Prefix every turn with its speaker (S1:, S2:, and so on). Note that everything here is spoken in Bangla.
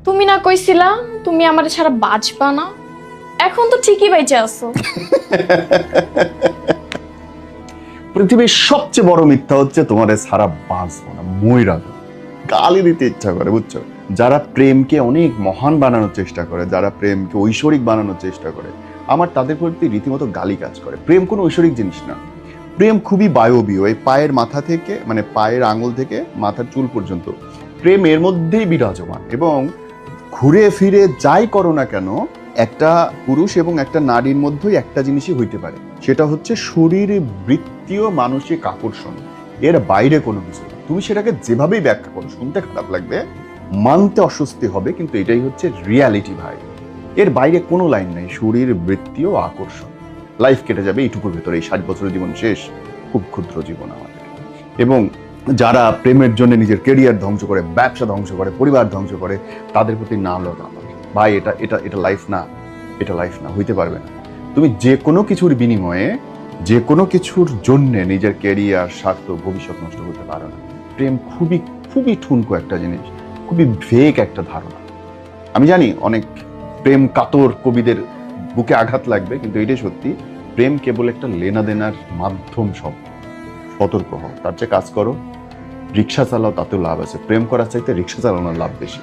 S1: তুমি না কইছিলা তুমি আমার ছাড়া বাঁচবা না? এখন তো ঠিকই বাইচে আছো।
S2: পৃথিবীর সবচেয়ে বড় মিথ্যা হচ্ছে তোমার সারা বাঁচবো না, মইরা যাবো। গালি দিতে ইচ্ছা করে, বুঝছো? যারা প্রেমকে অনেক মহান বানানোর চেষ্টা করে, যারা প্রেমকে ঐশ্বরিক বানানোর চেষ্টা করে, আমার তাদের প্রতি রীতিমতো গালি কাজ করে। প্রেম কোনো ঐশ্বরিক জিনিস না। প্রেম খুবই বায়বীয়। এই পায়ের মাথা থেকে, মানে পায়ের আঙুল থেকে মাথার চুল পর্যন্ত প্রেম এর মধ্যেই বিরাজমান। এবং ঘুরে ফিরে যাই করো না কেন, একটা পুরুষ এবং একটা নারীর মধ্যেই একটা জিনিসই হইতে পারে, সেটা হচ্ছে শরীর বৃত্তীয় মানসিক আকর্ষণ। এর বাইরে কোনো কিছু না। তুমি সেটাকে যেভাবেই ব্যাখ্যা করো, শুনতে খারাপ লাগবে, মানতে অস্বস্তি হবে, কিন্তু এটাই হচ্ছে রিয়ালিটি ভাই। এর বাইরে কোনো লাইন নাই। শরীর বৃত্তীয় আকর্ষণ। লাইফ কেটে যাবে এইটুকুর ভেতরে। এই 60 বছরের জীবন শেষ। খুব ক্ষুদ্র জীবন আমাদের। এবং যারা প্রেমের জন্য নিজের কেরিয়ার ধ্বংস করে, ব্যবসা ধ্বংস করে, পরিবার ধ্বংস করে, তাদের প্রতি না লড়া ভাই। এটা এটা এটা লাইফ না। এটা লাইফ না, হইতে পারবে না। তুমি যে কোনো কিছুর বিনিময়ে, যে কোনো কিছুর জন্য নিজের কেরিয়ার, স্বার্থ, ভবিষ্যৎ নষ্ট করতে পারো না। প্রেম খুবই খুবই ঠুনকো একটা জিনিস, খুবই ভেগ একটা ধারণা। আমি জানি অনেক প্রেম কাতর কবিদের বুকে আঘাত লাগবে, কিন্তু এটাই সত্যি। প্রেম কেবল একটা লেনাদেনার মাধ্যম। সব সতর্ক হও। তার চেয়ে কাজ করো, রিক্সা চালাও, তাতেও লাভ আছে। প্রেম করার চাইতে রিক্সা চালানোর লাভ বেশি।